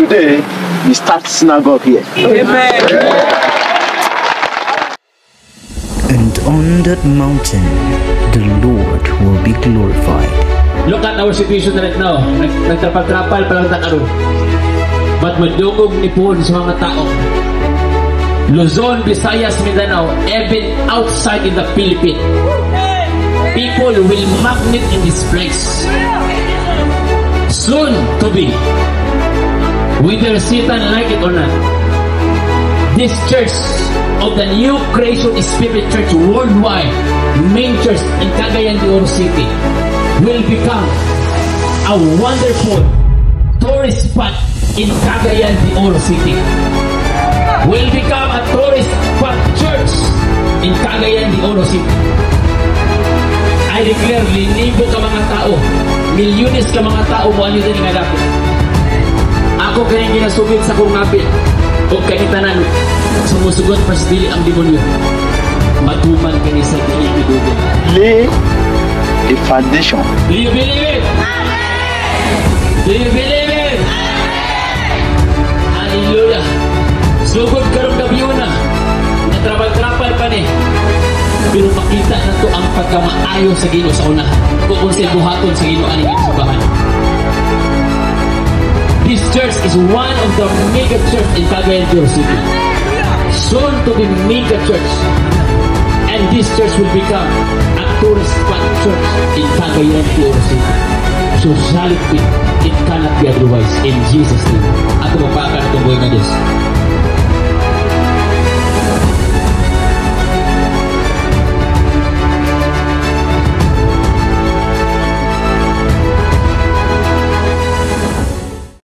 today, we start synagogue here. Amen. And on that mountain, the Lord will be glorified. Look at our situation right now. Nagtrapal-trapal pa lang takaroon. But madungog ni po sa mga tao. Luzon, Visayas, Mindanao, even outside in the Philippines. People will magnet in this place. Soon to be. Whether Satan like it or not. This church of the New Creation Spirit Church worldwide, main church in Cagayan de Oro City, will become a wonderful tourist spot in Cagayan de Oro City. Will become a tourist spot church in Cagayan de Oro City. I declare, linibo ka mga tao, milyones ka mga tao mo ano din nga dapat. Ako kanyang ginasugit sa kong ngapit o kahitanan sumusugot pa sa dili ang demonyo. Matuman ka ni sa dili bidugan. Lay a foundation. Do you believe it? Do you believe it? Hallelujah. Sugod karong gabi na. Natrapal-trapal pa ni. Pero makita na to ang pagkamaayo sa Ginoo sa una. Kung sa buhaton sa Ginoo aning subahan. This church is one of the mega church in Cagayan de Oro City. Soon to be mega church. And this church will become a tourist spot church in Cagayan de Oro City. So shall it be. It cannot be otherwise. In Jesus' name. At mapaka na itong buhay na Diyos.